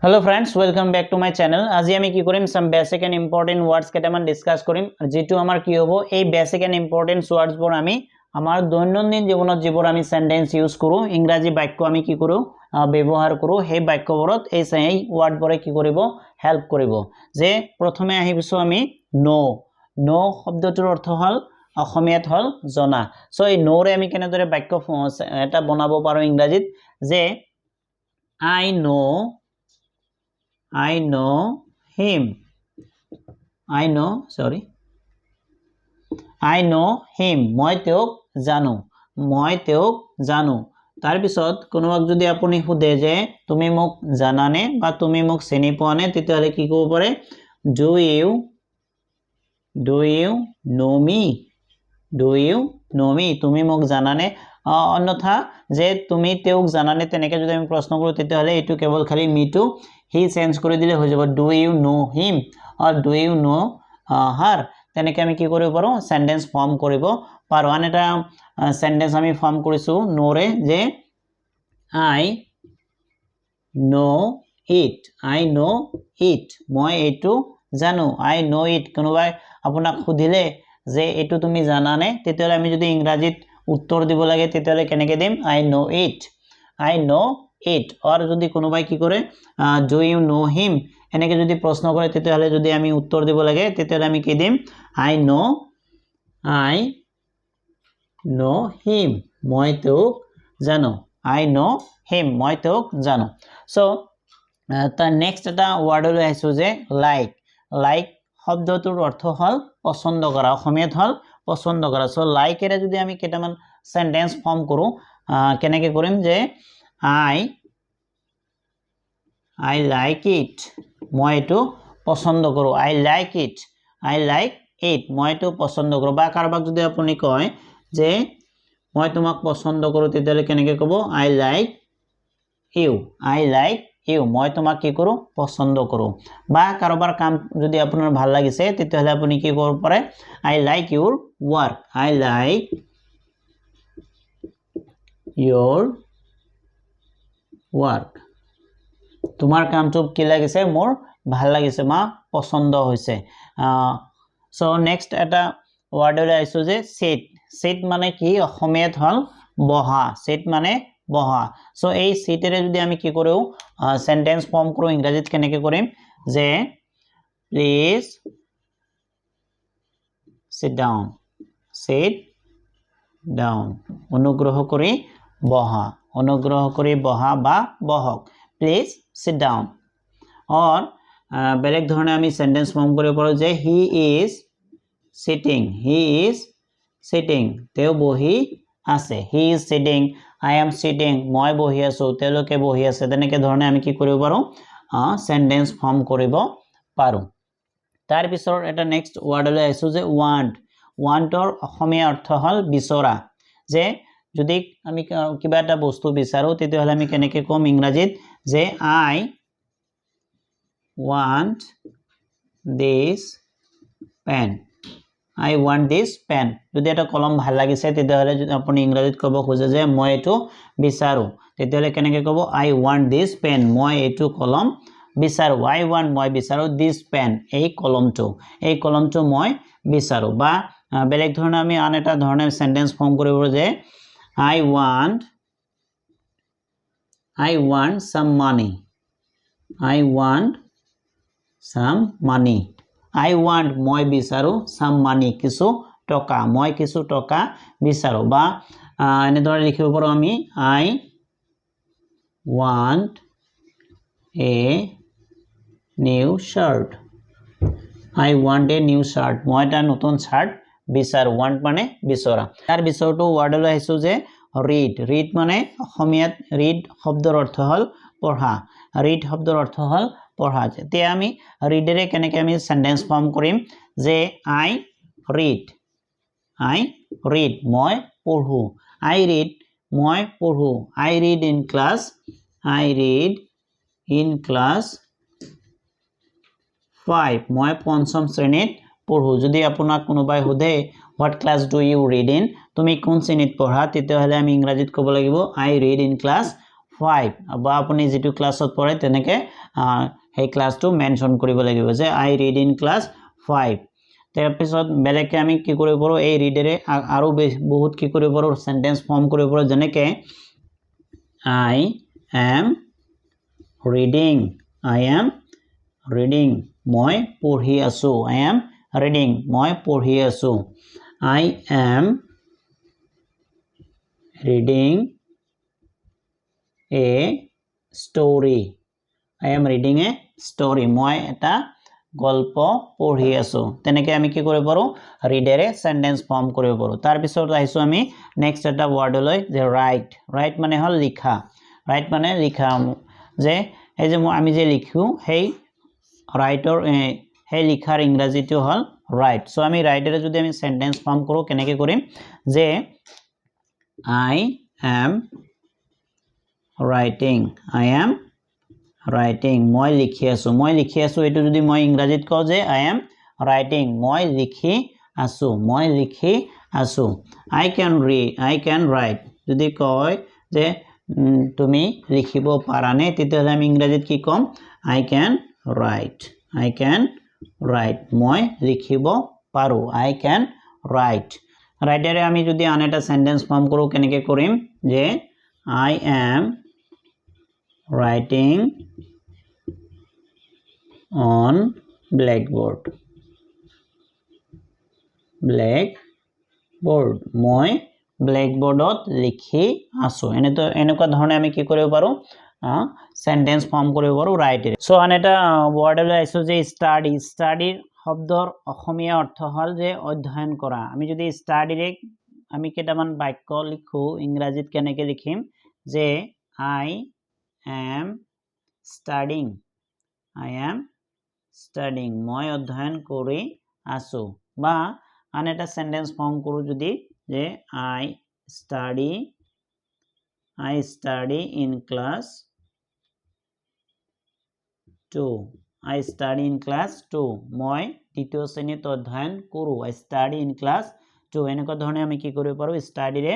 Hello friends, welcome back to my channel. আজি আমি কি কৰিম some basic and important words কেটামান ডিসকাস কৰিম যেটো আমাৰ কি হ'ব এই basic and important words বোৰ আমি আমাৰ দৈনন্দিন জীৱনত যিবোৰ আমি সেন্টেন্স ইউজ কৰো ইংৰাজী বাক্য আমি কি কৰো ব্যৱহাৰ কৰো সেই বাক্যবোৰত এই ওয়াৰ্ড বৰে কি কৰিব হেল্প কৰিব যে প্ৰথমে আহিবছো আমি নো শব্দটোৰ অৰ্থ হল অসমীয়াত হল জনা সো এই নোৰে আমি কেনেদৰে বাক্য এটা বনাব পাৰো ইংৰাজীত যে I know him. I know him. মই তেওঁক জানো তাৰ পিছত কোনোবাক যদি আপুনি খুদে যে তুমি মোক জানানে বা তুমি মোক চিনি পোৱানে তেতিয়ালে কি ক'ব পাৰে do you know me তুমি মোক জানানে অন্যথা যে তুমি তেওঁক জানানে তেনেকে যদি আমি প্ৰশ্ন কৰো তেতিয়ালে এটো কেৱল খালি me to he চেঞ্জ কৰি দিলে হৈ যাব do you know him or do you know her তেনেকে আমি কি কৰিব পাৰো সেন্টেন্স ফৰ্ম কৰিব পাৰো আন এটা সেন্টেন্স আমি ফৰ্ম কৰিছো নোৰে যে I know it মই এটো জানো I know it কোনোবাই আপোনাক খুদিলে যে এটো তুমি জানানে তেতিয়ালে আমি যদি ইংৰাজীত উত্তৰ দিব লাগে তেতিয়ালে কেনেকে দিম I know it or যদি কোনোবাই কি কৰে do you know him এনেকে যদি প্ৰশ্ন কৰে তেতিয়ালে যদি আমি উত্তৰ দিব লাগে তেতিয়ালে আমি কি দিম I know him মই তেওঁক জানো I know him মই তেওঁক জানো সো তা নেক্সট এটা ওয়ার্ড লৈ আইছো যে লাইক শব্দটোৰ অৰ্থ হল পছন্দ কৰা অসমীয়াত হল পছন্দ কৰা সো লাইক এৰে যদি আমি কেটামান সেন্টেন্স ফৰ্ম কৰো কেনেকে কৰিম যে I like it মই এটো পছন্দ কৰো I like it মই এটো পছন্দ কৰো বা কাৰবাক যদি আপুনি কয় যে মই তোমাক পছন্দ কৰো তেতিয়ালে কেনেকে কব I like you মই তোমাক কি কৰো পছন্দ কৰো বা কাৰবাৰ কাম যদি আপোনাৰ ভাল লাগিছে তেতিয়ালে আপুনি কি কৰিব পাৰে I like your work তোমাৰ কামটো কি লাগিছে মোৰ ভাল লাগিছে মা পছন্দ হৈছে সো নেক্সট এটা ওয়ার্ড লৈ আইছো যে সিট মানে কি অসমীয়াত হল বহা সিট মানে বহা সো এই সিটেৰে যদি আমি কি কৰো সেন্টেন্স ফৰ্ম কৰো ইংৰাজীত কেনেকে কৰিম যে প্লিজ sit down অনুগ্ৰহ কৰি বহা বা বহক প্লিজ sit down or বেলেগ ধৰণে আমি সেন্টেন্স ফৰ্ম কৰিব পাৰো যে he is sitting তেওঁ বহি আছে he is sitting I am sitting মই বহি আছো তেওঁলোকে বহি আছে তেনেকে ধৰণে আমি কি কৰিব পাৰো সেন্টেন্স ফৰ্ম কৰিব পাৰো তাৰ পিছৰ এটা নেক্সট ওয়াৰ্ড লৈ আইছো যে ওয়ান্টৰ অসমীয়া অৰ্থ হল বিচৰা যে যদি আমি কিবা এটা বস্তু বিচাৰো তেতিয়ালে আমি কেনেকে কম ইংৰাজীত যে I want this pen যদি এটা কলম ভাল লাগিছে তেতিয়ালে যদি আপুনি ইংৰাজীত কব খোজে যে মই এটো বিচাৰো তেতিয়ালে কেনেকে কব I want this pen মই এটো কলম বিচাৰো মই বিচাৰো this pen এই কলমটো মই বিচাৰো বা বেলেগ ধৰণে আমি আন এটা ধৰণে সেন্টেন্স ফৰ্ম কৰিব যে I want some money I want মই বিচাৰো some money কিছু টকা মই কিছু টকা বিচাৰো বা এনে ধৰণে লিখিব পাৰো আমি I want a new shirt মই এটা নতুন শাৰ্ট বিচাৰো want মানে বিচৰা তাৰ বিচৰটো ওয়াৰ্ড লৈ আইছো যে read মানে অসমীয়াত read শব্দৰ অৰ্থ হল পঢ়া তেতিয়া আমি ৰিডেৰে কেনেকে আমি সেন্টেন্স ফৰ্ম কৰিম যে I read মই পঢ়ো মই পঢ়ো I read in class 5 মই পঞ্চম শ্ৰেণীত পঢ়ো যদি আপোনাক কোনোবাই খুদে what class do you read in তুমি কোন শ্ৰেণীত পঢ়া তেতিয়ালে আমি ইংৰাজীত ক'ব লাগিব I read in class 5 বা আপুনি যেটো ক্লাছত পঢ়ে তেনেকে সেই ক্লাছটো মেনশন কৰিব লাগিব যে আই ৰিড ইন ক্লাছ 5 তাৰ পিছত বেলেগকে আমি কি কৰিব পাৰো এই ৰিডেৰে আৰু বহুত কি কৰিব পাৰো সেন্টেন্স ফৰ্ম কৰিব পাৰো যেনেকে I am reading মই পঢ়ি আছো I am reading মই পঢ়ি আছো I am reading a story I am reading a story মই এটা গল্প পঢ়ি আছো তেনেকে আমি কি কৰিব পাৰো ৰিডাৰে সেন্টেন্স ফৰ্ম কৰিব পাৰো তাৰ পিছত আহিছো আমি নেক্সট এটা ওয়ার্ড লৈ যে রাইট মানে হল লিখা রাইট মানে লিখা যে এই যে আমি যে লিখো সেই ৰাইটৰ সেই লিখাৰ ইংৰাজীটো হল ৰাইট সো আমি ৰাইটৰে যদি আমি সেন্টেন্স ফৰ্ম কৰো কেনেকে কৰিম যে I am writing মই লিখি আছো এটো যদি মই ইংৰাজীত কও যে I am writing মই লিখি আছো I can write যদি কয় যে তুমি লিখিব পাৰানে তেতিয়াহলে আমি ইংৰাজীত কি কম I can write মই লিখিব পাৰো I can write ৰাইটাৰে আমি যদি আন এটা সেন্টেন্স ফৰ্ম কৰো কেনেকে কৰিম যে I am writing on blackboard মই ব্ল্যাকবোৰ্ডত লিখি আছো এনেকুৱা ধৰণে আমি কি কৰিব পাৰো সেন্টেন্স ফৰ্ম কৰিব পাৰো ৰাইটাৰে সো আন এটা ওয়াৰ্ডলৈ আইছো যে স্টাডিৰ শব্দৰ অসমীয়া অৰ্থ হল যে অধ্যয়ন কৰা আমি যদি স্টাডিৰে আমি কেটামান বাক্য লিখো ইংৰাজীত কেনেকে লিখিম যে I am studying মই অধ্যয়ন কৰি আছো বা আন এটা সেন্টেন্স ফৰ্ম কৰো যদি যে I study in class 2 মই দ্বিতীয় শ্ৰেণীত অধ্যয়ন কৰো I study in class 2 এনেকুৱা ধৰণে আমি কি কৰিব পাৰো স্টাডিৰে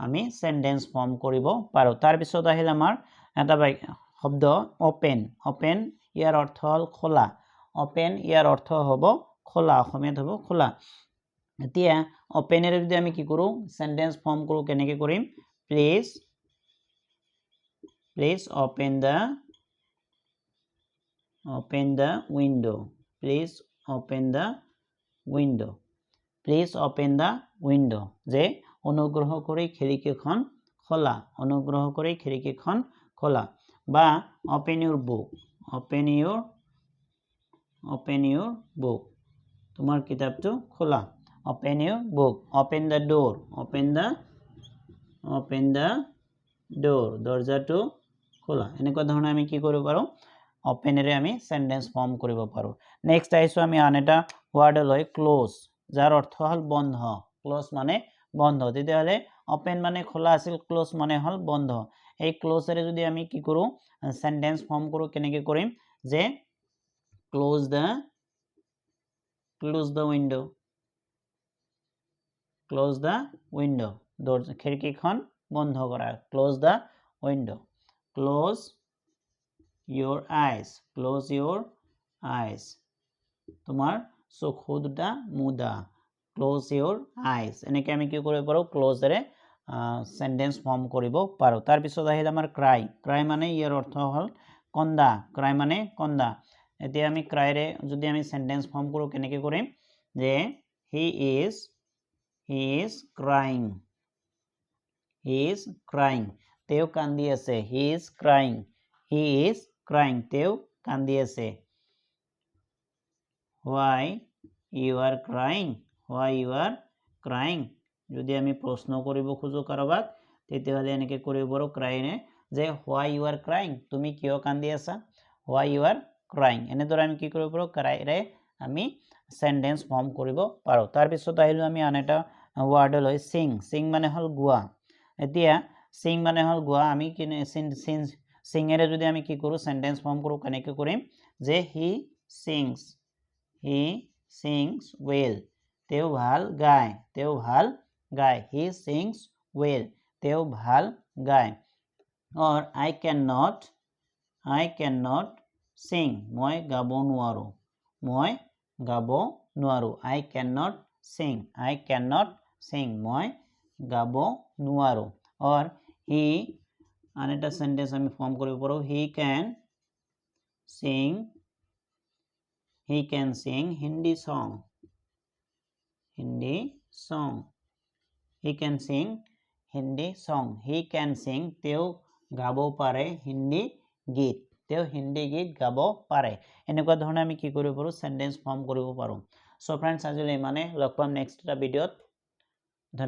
আমি সেন্টেন্স ফৰ্ম কৰিব পাৰো তাৰ পিছত আহিল আমাৰ এটা শব্দ ওপেন ইয়াৰ অৰ্থ হল খোলা ওপেন ইয়াৰ অৰ্থ হ'ব খোলা অসমীয়াত হ'ব খোলা এতিয়া ওপেনেৰে যদি আমি কি কৰো সেন্টেন্স ফৰ্ম কৰো কেনেকে কৰিম প্লিজ open the window যে অনুগ্ৰহ কৰি খিৰিকীখন খোলা বা open your book তোমাৰ কিতাপটো খোলা open your book open the door দৰজাটো খোলা এনেকুৱা ধৰণে আমি কি কৰিব পাৰো ওপেনেৰে আমি সেন্টেন্স ফৰ্ম কৰিব পাৰো নেক্সট আইছো আমি আন এটা ওয়াৰ্ড লৈ ক্লোজ যাৰ অৰ্থ হল বন্ধ ক্লোজ মানে বন্ধ তেতিয়াহলে ওপেন মানে খোলা আছিল ক্লোজ মানে হল বন্ধ এই ক্লোজৰে যদি আমি কি কৰো সেন্টেন্স ফৰ্ম কৰো কেনেকে কৰিম যে close the window দৰজা খিড়কিখন বন্ধ কৰা close the window close your eyes তোমাৰ চকু দুটা মুদা close your eyes এনেকৈ আমি কি কৰিব পাৰো ক্লোজৰে সেন্টেন্স ফৰ্ম কৰিব পাৰো তাৰ পিছত আহিল আমাৰ ক্ৰাই মানে ইয়াৰ অৰ্থ হল কন্দা ক্ৰাই মানে কন্দা এতিয়া আমি ক্ৰাইৰে যদি আমি সেন্টেন্স ফৰ্ম কৰো কেনেকৈ কৰিম যে he is crying তেওঁ কান্দি আছে he is crying তেওঁ কান্দি আছে why you are crying যদি আমি প্ৰশ্ন কৰিব খুজো কাৰোবাক তেতিয়াহলে এনেকৈ কৰিব পাৰো ক্রাইনে যে why you are crying তুমি কিয় কান্দি আছা why you are crying এনেদৰে আমি কি কৰিব পাৰো ক্ৰাইৰে আমি সেন্টেন্স ফৰ্ম কৰিব পাৰো তাৰ পিছত আহিলো আমি আন এটা ওয়াৰ্ড লৈ সিং মানে হল গোৱা এতিয়া সিং মানে হল গোৱা আমি সিংৰে যদি আমি কি কৰো সেন্টেন্স ফৰ্ম কৰো কেনেকৈ কৰিম যে he sings well তেওঁ ভাল গায় he sings well তেওঁ ভাল গায় or I cannot sing মই গাব নোৱাৰো মই গাব নোৱাৰো I cannot sing মই গাব নোৱাৰো or he আন এটা সেন্টেন্স আমি ফৰ্ম কৰিব পাৰো he can sing Hindi song he can sing Hindi song he can sing তেওঁ গাব পাৰে হিন্দী গীত তেওঁ হিন্দী গীত গাব পাৰে এনেকুৱা ধৰণে আমি কি কৰিব পাৰো সেন্টেন্স ফৰ্ম কৰিব পাৰো সো फ्रेंड्स আজিলৈ মানে লগ পাম নেক্সট এটা ভিডিওত ধন্যবাদ